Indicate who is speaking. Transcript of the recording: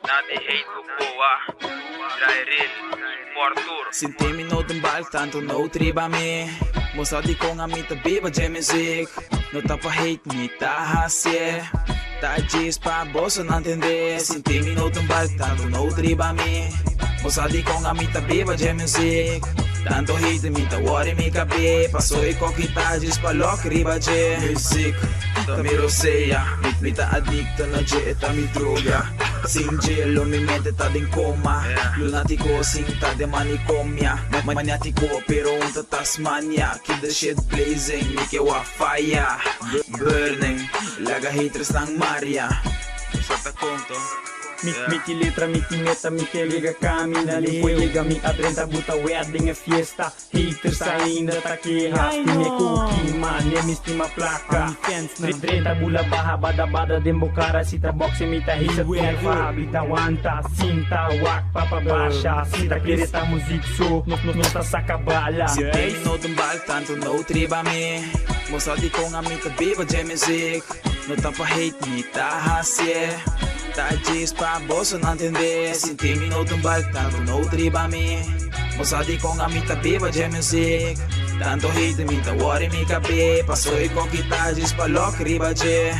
Speaker 1: Nada hate ko Dry real Mortur
Speaker 2: Sintimi no tumbal tanto no triba me Mosa di ko nga mi tabi ba jam music No tapa hate mi tahasye Ta jis pa boso nantende Sintimi no tumbal tanto no triba me Mosa di ko nga mi tabi ba jam music Tanto hate mi tawari mi kabi Pasoy ko kita jis pa lok riba je Music mi roseya Mi ta adicto na je eta mi droga Sin gelo mi mente ta din coma Lunatico sin ta de manicomia Maniatico pero un ta Tasmania Keep the shit blazing, mi que wa fire Burning, laga haters ng Maria Santa conto
Speaker 3: Miti letra, miti meta, mi que liga camina Depois liga mi a 30 buta wedding é fiesta Haters ainda tá quejas Time cookie, man, é me estima placa 30 bula barra, bada bada Dembo cara, cita boxe, mita risa Tueva, bita wanta, cinta Wak, papa baixa Cita quereta, music so No tá saca bala
Speaker 2: Sintimi no tumbal, tanto no triba me Mosa di ko nga mi tabi ba jam music No tapa hate mi tahasye Ta jis pa boso nantende Sintimi no tumbal, tanto no triba me Mosa di ko nga mi tabi ba jam music Tanto hate mi tawari mi kabi Pasoy ko kita jis pa lok riba je